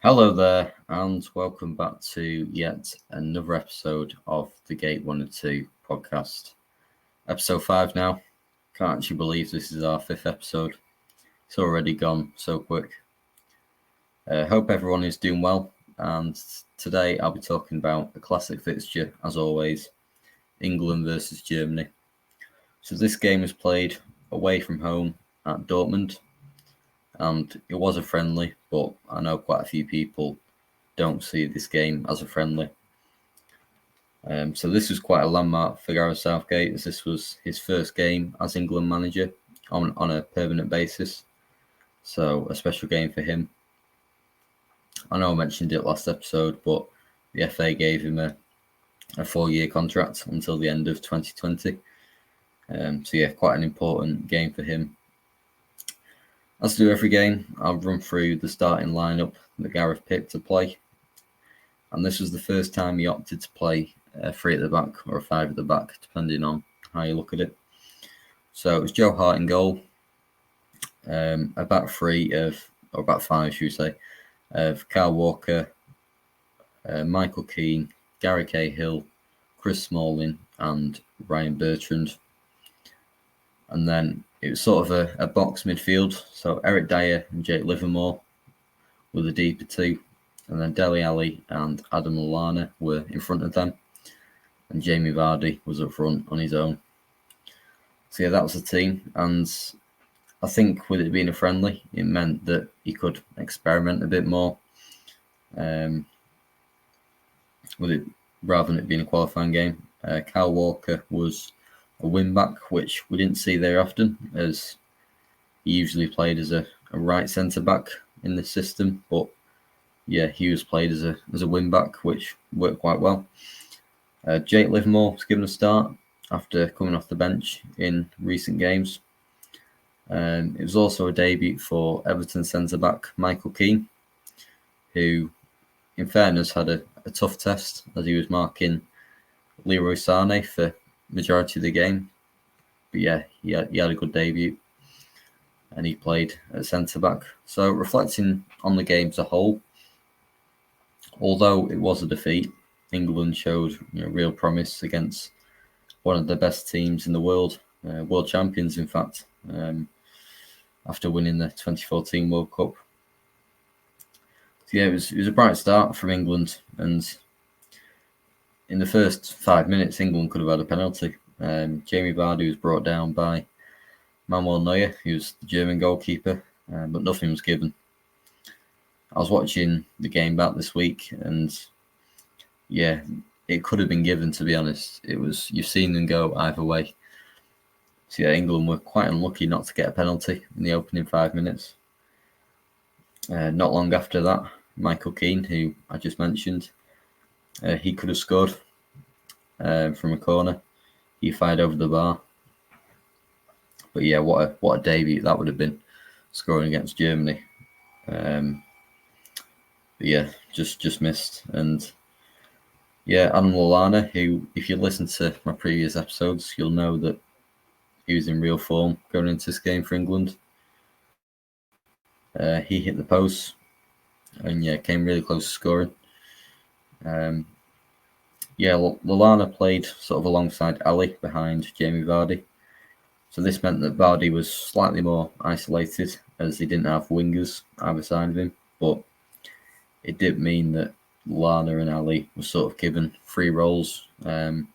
Hello there, and welcome back to yet another episode of the Gate 1 and 2 podcast. Episode 5 now. Can't actually believe this is our 5th episode. It's already gone so quick. Hope everyone is doing well, and today I'll be talking about a classic fixture, as always, England versus Germany. So this game was played away from home at Dortmund, and it was a friendly, but I know quite a few people don't see this game as a friendly. So this was quite a landmark for Gareth Southgate, as this was his first game as England manager on a permanent basis. So a special game for him. I know I mentioned it last episode, but the FA gave him a 4-year contract until the end of 2020. So yeah, quite an important game for him. As to every game, I'll run through the starting lineup that Gareth picked to play. And this was the first time he opted to play a 3 at the back or a 5 at the back, depending on how you look at it. So it was Joe Hart in goal, a back 5, should we say, of Kyle Walker, Michael Keane, Gary Cahill, Chris Smalling, and Ryan Bertrand. And then it was sort of a box midfield. So Eric Dyer and Jake Livermore were the deeper two. And then Dele Alli and Adam Lallana were in front of them. And Jamie Vardy was up front on his own. So yeah, that was the team. And I think with it being a friendly, it meant that he could experiment a bit more. With it, rather than it being a qualifying game. Kyle Walker was a wing-back, which we didn't see very often, as he usually played as a right centre-back in this system. But yeah, he was played as a wing-back, which worked quite well. Jake Livermore was given a start after coming off the bench in recent games. It was also a debut for Everton centre-back Michael Keane, who, in fairness, had a tough test as he was marking Leroy Sané for majority of the game. But yeah, he had a good debut, and he played at centre-back. So reflecting on the game as a whole, although it was a defeat, England showed real promise against one of the best teams in the world, world champions, in fact, after winning the 2014 World Cup. So yeah, it was a bright start from England, and in the first 5 minutes, England could have had a penalty. Jamie Vardy was brought down by Manuel Neuer, who was the German goalkeeper, but nothing was given. I was watching the game back this week, and yeah, it could have been given, to be honest. You've seen them go either way. So yeah, England were quite unlucky not to get a penalty in the opening 5 minutes. Not long after that, Michael Keane, who I just mentioned, he could have scored from a corner. He fired over the bar. But yeah, what a debut that would have been, scoring against Germany. But yeah, just missed. And yeah, Adam Lallana, who, if you listen to my previous episodes, you'll know that he was in real form going into this game for England. He hit the post and yeah, came really close to scoring. Lallana played sort of alongside Ali behind Jamie Vardy. So this meant that Vardy was slightly more isolated, as he didn't have wingers either side of him. But it did mean that Lallana and Ali were sort of given free roles to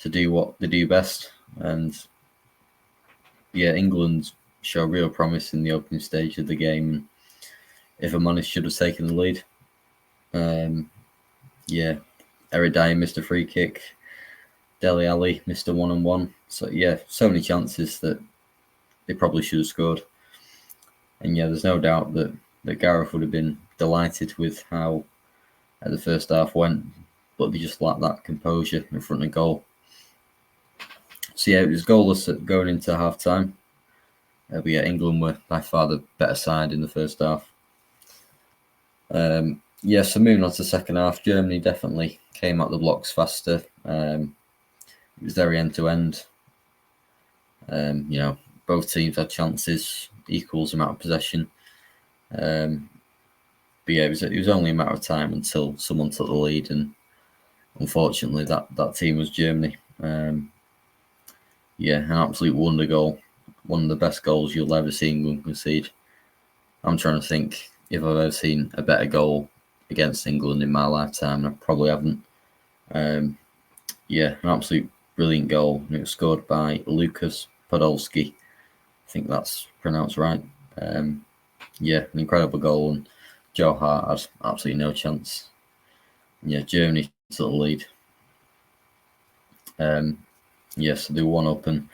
do what they do best. And yeah, England show real promise in the opening stage of the game. And if I'm honest, should have taken the lead. Eric Dyer missed a free kick. Dele Alli missed a 1-on-1. So yeah, so many chances that they probably should have scored. And yeah, there's no doubt that Gareth would have been delighted with how the first half went, but they just lacked that composure in front of goal. So yeah, it was goalless going into half time. But yeah, England were by far the better side in the first half. So moving on to the second half, Germany definitely came out the blocks faster. It was very end-to-end. Both teams had chances, equals amount of possession. But yeah, it was only a matter of time until someone took the lead, and unfortunately, that team was Germany. Yeah, an absolute wonder goal, one of the best goals you'll ever see England concede. I'm trying to think if I've ever seen a better goal against England in my lifetime. I probably haven't. Yeah, an absolute brilliant goal. And it was scored by Lucas Podolski. I think that's pronounced right. Yeah, an incredible goal, and Joe Hart had absolutely no chance. Yeah, Germany took the lead. Yes, they won up, and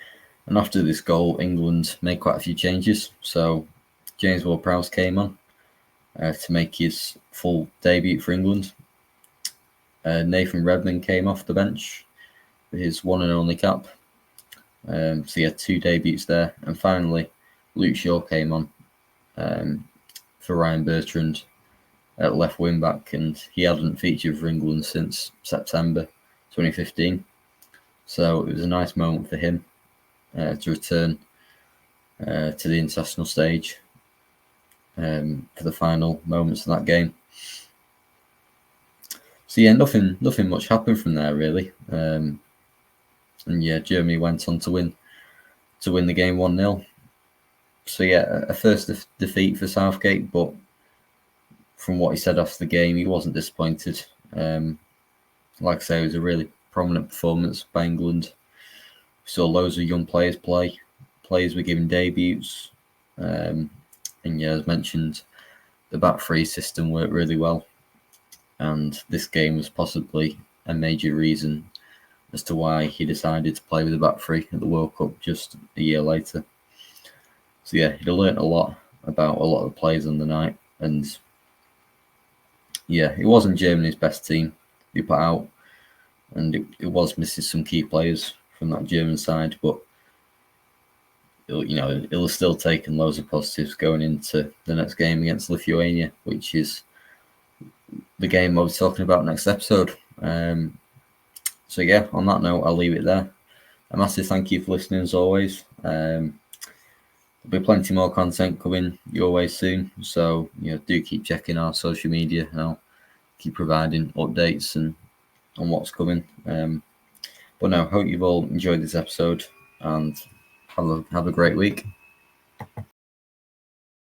after this goal, England made quite a few changes. So James Ward-Prowse came on to make his full debut for England. Nathan Redmond came off the bench for his one and only cap. So he had 2 debuts there, and finally Luke Shaw came on for Ryan Bertrand at left wing back, and he hadn't featured for England since September 2015. So it was a nice moment for him to return to the international stage for the final moments of that game. So yeah, nothing much happened from there really. And yeah, Germany went on to win the game 1-0. So yeah, a first defeat for Southgate, but from what he said after the game, he wasn't disappointed. Like I say, it was a really prominent performance by England. We saw loads of young players play. Players were given debuts. And yeah, as mentioned, the back three system worked really well. And this game was possibly a major reason as to why he decided to play with the back three at the World Cup just a year later. So yeah, he'd learnt a lot about a lot of the players on the night. And yeah, it wasn't Germany's best team he put out. And it was missing some key players from that German side, but it'll still taken loads of positives going into the next game against Lithuania, which is the game I'll be talking about next episode. So yeah, on that note, I'll leave it there. A massive thank you for listening as always. There'll be plenty more content coming your way soon, so do keep checking our social media, and I'll keep providing updates and on what's coming. But no, hope you've all enjoyed this episode, and have a great week.